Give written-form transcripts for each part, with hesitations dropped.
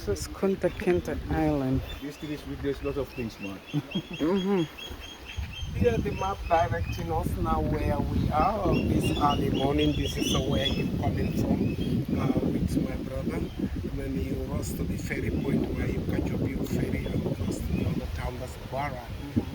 This is Kinte Island. There's lots of things, man. Here the map directing us now where we are this early morning. This is where you're coming from with my brother. And then you rush to the ferry point where you catch up your ferry and cross to the other town. That's Barra.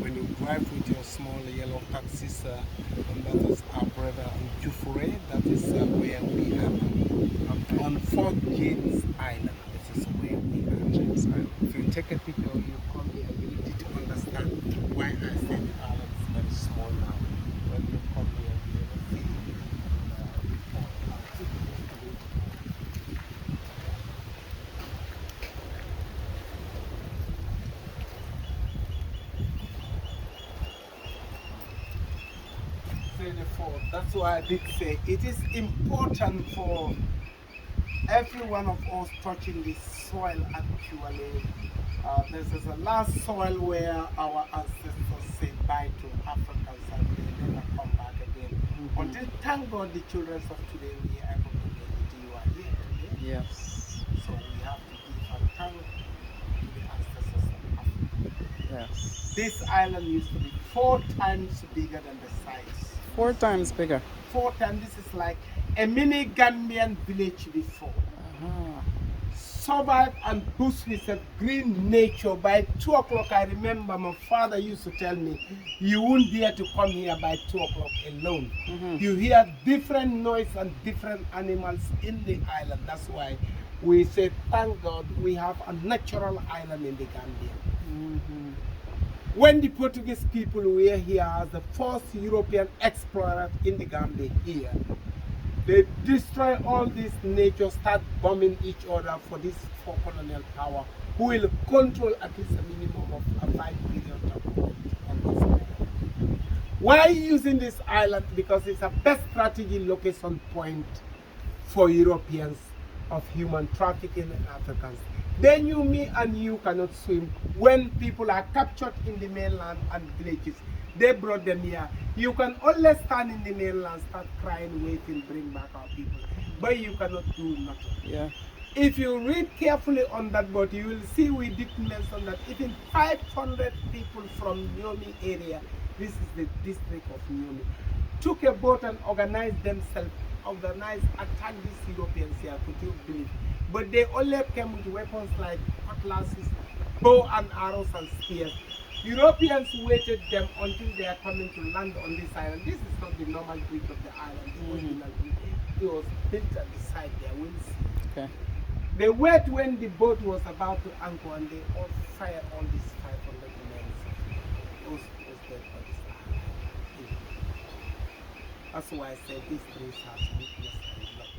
When you drive with your small yellow taxis, and that is our brother Jufure. That is where we are on Fort James Island. This is where we are. James Island. If you take a picture, you come here, you need to understand why I said the island is very small now. When you come here, you will see the fort. That's why I did say it is important for every one of us touching this soil actually. This is the last soil where our ancestors said bye to Africans and they never come back again. Until thank God the children of today we are able to make it. You are here today. Yes. So we have to give a thank to the ancestors of Africa. Yes. This island used to be 4 times bigger than the size. 4 times bigger. 4 times. This is like a mini Gambian village before. Survive and boost with a green nature. By 2 o'clock, I remember my father used to tell me, you won't dare to come here by 2 o'clock alone. You hear different noise and different animals in the island. That's why we say, thank God we have a natural island in the Gambia. When the Portuguese people were here as the first European explorers in the Gambia here, they destroy all this nature, start bombing each other for this for colonial power, who will control at least a minimum of a 5 billion on this island. Why using this island? Because it's a best strategy location point for Europeans of human trafficking in Africans. Then you, me, and you cannot swim. When people are captured in the mainland and villages, they brought them here. You can only stand in the mainland, start crying, waiting, bring back our people. But you cannot do nothing. Yeah. If you read carefully on that boat, you will see we did mention that even 500 people from Nyomi area, this is the district of Nyomi, took a boat and organized themselves, attack these Europeans here, could you believe? But they only came with weapons like cutlasses, bow and arrows and spears. Europeans waited them until they are coming to land on this island. This is not the normal bridge of the island. It was built at the side there. We'll see. Okay. They wait when the boat was about to anchor and they all fired all these 500 men. It was dead for this island. That's why I said these trees have weakness and blood.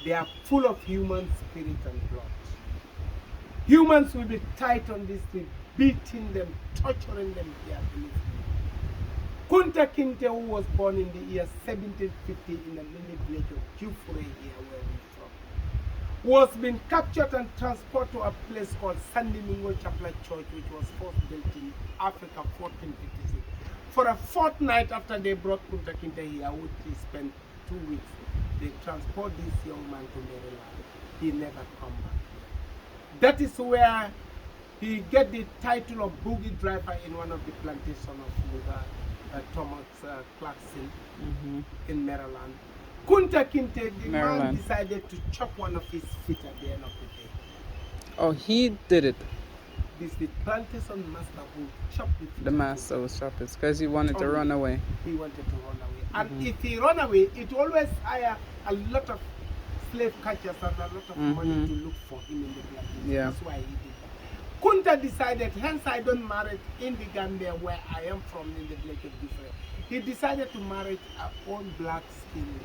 They are full of human spirit and blood. Humans will be tight on this tree, beating them, torturing them here. Kunteh Kinte, who was born in the year 1750 in the mini village of Jufure here where we're from, was being captured and transported to a place called San Domingo Chapel Church, which was first built in Africa 1456. For a fortnight after they brought Kunteh Kinte here, which he spent 2 weeks, they transport this young man to Maryland. He never come back. That is where he get the title of boogie driver in one of the plantations of Thomas Clarkson in Maryland. Kunteh Kinte, the man decided to chop one of his feet at the end of the day. Oh, he did it. This the plantation master who chopped the feet. The master was chopped it because he wanted to run away. He wanted to run away. And if he run away, it always hire a lot of slave catchers and a lot of money to look for him in the plantation. Yeah. That's why he did that. Kunteh decided, hence I don't marry in the Gambia where I am from in the village of Different. He decided to marry our own black skin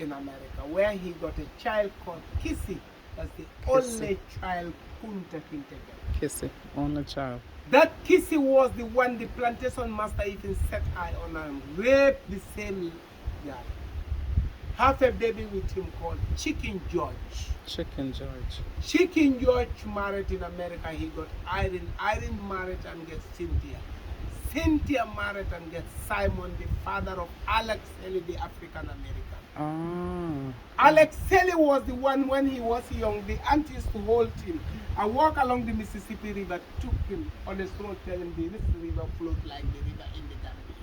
in America, where he got a child called Kissy. That's the only child Kunteh Kinte got. Kissy, only child. That Kissy was the one the plantation master even set eye on and raped the same guy. Have a baby with him called Chicken George. Chicken George. Chicken George married in America. He got Irene. Irene married and gets Cynthia. Cynthia married and get Simon, the father of Alex Haley, the African American. Ah. Alex Haley was the one when he was young. The aunt used to hold him and walk along the Mississippi River, took him on his road, telling him this river flowed like the river in the Gambia.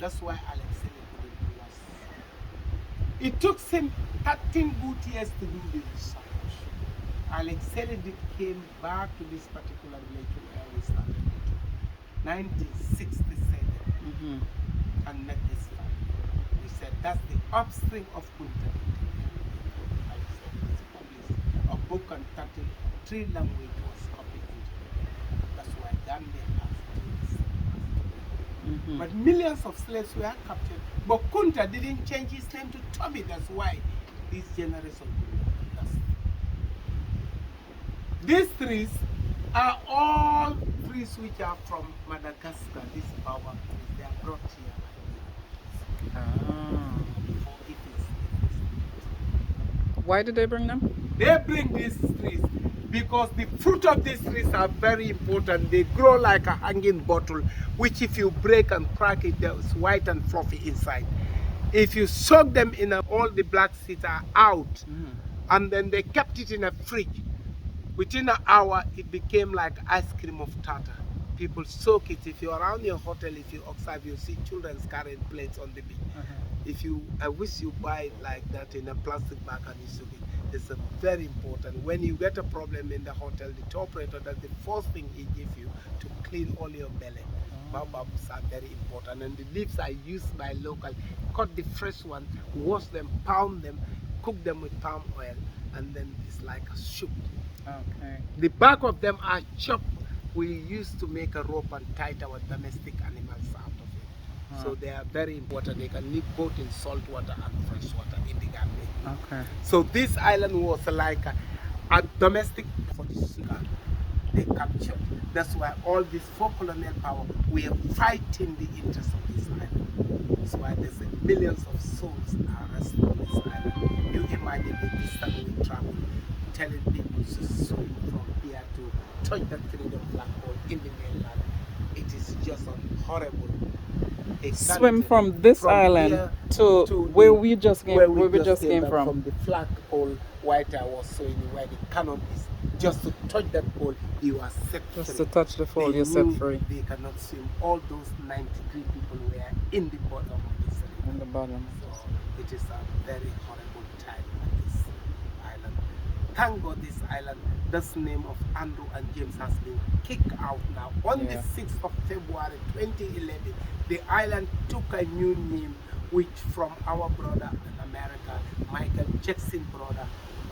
That's why Alex Haley couldn't be lost. It took him 13 good years to do the research. Alex Haley came back to this particular village where we started it, 1967, and met this family. We said that's the offspring of Kunteh. Alex Haley published a book on 33 languages was copied into it. That's why Gambia has this. But millions of slaves were captured. But Kunteh didn't change his name to Tommy. That's why this generation couldn't understand. These trees are all trees which are from Madagascar. These baobab trees, they are brought here. Before it is. Why did they bring them? They bring these trees because the fruit of these trees are very important. They grow like a hanging bottle, which if you break and crack it, there's white and fluffy inside. If you soak them in all the black seeds are out, and then they kept it in a fridge. Within an hour, it became like ice cream of tartar. People soak it. If you're around your hotel, if you observe, you see children carrying plates on the beach. I wish you buy it like that in a plastic bag and you soak it. It's very important. When you get a problem in the hotel, the operator, that's the first thing he gives you to clean all your belly. Baobabs are very important, and the leaves are used by local. Cut the fresh one, wash them, pound them, cook them with palm oil, and then it's like a soup. Okay. The back of them are chopped. We used to make a rope and tie our domestic animals out of it. So they are very important. They can live both in salt water and fresh water in the Gambia. Okay. So this island was like a domestic for the sugar they captured. That's why all this for colonial power, we are fighting the interests of this island. That's why there's millions of souls are arrested on this island. You imagine the distance we travel, telling people to swim from here to touch that freedom black hole in the mainland. It is just horrible. Swim from this island to where we just came, where we just came from. From the flag pole, white I was showing you where the cannon is. Just to touch that pole, you are set free. Just to touch the pole, you're set free. They cannot swim. All those 93 people were in the bottom of this river. In the bottom. So it is a very horrible time on this island. Thank God this island, this name of Andrew and James has been kicked out now. On the 6th of February 2011, the island took a new name, which from our brother in America, Michael Jackson brother.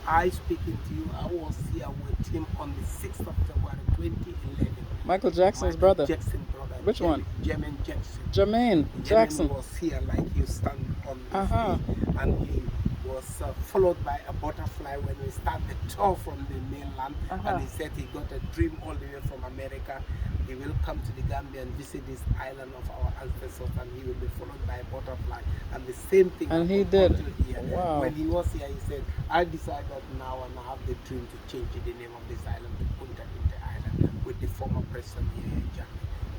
I speaking to you, I was here with him on the 6th of February 2011. Michael Jackson's brother? Jackson brother. Which one? Jermaine Jackson. Jermaine Jackson. Jermaine was here like you stand on the day, and he was followed by a butterfly when we started the tour from the mainland. And he said he got a dream all the way from America. He will come to the Gambia and visit this island of our ancestors, and he will be followed by a butterfly. And the same thing. And he did. Here. Wow. When he was here, he said, I decided now and I have the dream to change the name of this island to Kinte Island with the former president here, Jack.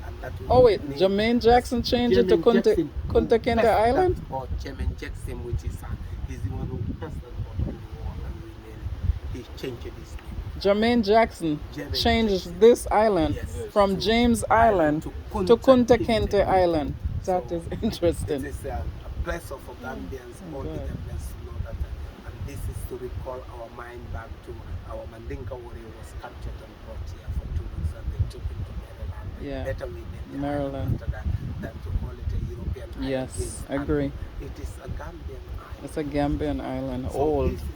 And that will Jermaine Jackson changed it to Kinte Island? Or Jermaine Jackson, which is he's the one who pressed the button on the wall and he changed his name. Jermaine Jackson changed this island from James Island to Kinte Island. That is interesting. It is a pleasure for Gambians, all the Gambians to know that. And this is to recall our mind back to our Mandinka warrior was captured and brought here for 2 weeks, and they took him to Maryland. Yeah. Better we name Maryland. after that than to call it a European island. Yes, I agree. It is a Gambian island. It's a Gambian island, So old. this is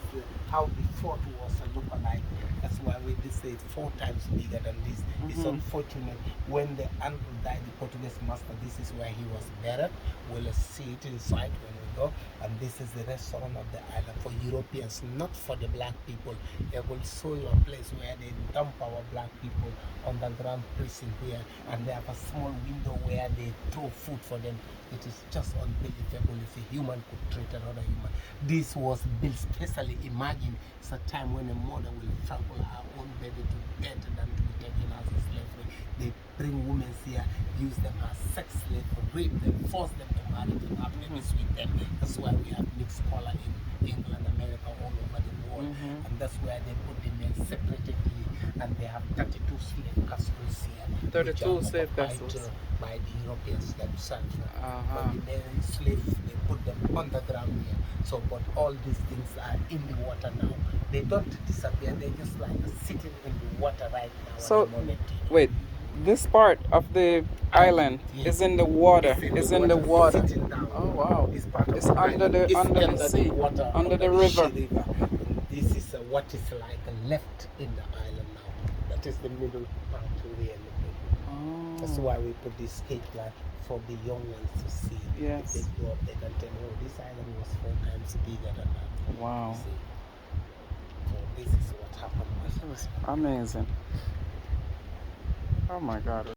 how the fort was a look-alike. That's why we did say it's 4 times bigger than this. It's unfortunate when the uncle died, the Portuguese master, this is where he was buried. We'll see it inside when we go. And this is the restaurant of the island for Europeans, not for the black people. They will show you a place where they dump our black people underground prison here, and they have a small window where they throw food for them. It is just unbelievable if a human could treat another human. This was built specially. Imagine it's a time when a mother will trample her own baby to death and then to be taken as a slave. They bring women here, use them as sex slaves, rape them, force them to marry them, have babies with them. That's why we have mixed color in England, America, all over the world. And that's where they put the men separately. And they have 32 slave castles here. 32 slave castles. By the Europeans themselves. But the men slaves, they put them underground here. So, but all these things are in the water now. They don't disappear. They're just like sitting in the water right now. So, at the moment. wait, this part of the island is in the water. It's in the water. Sitting down. Oh wow! This part of It's the under island. the under the sea, water, under the river. And this is what is like left in the island now. That is the middle part really. Oh. That's why we put this cage like for the young ones to see. Yes. If they grow up, they can tell, oh, this island was 4 times bigger than that. Wow. You see? So this is what happened. Amazing. Oh my God.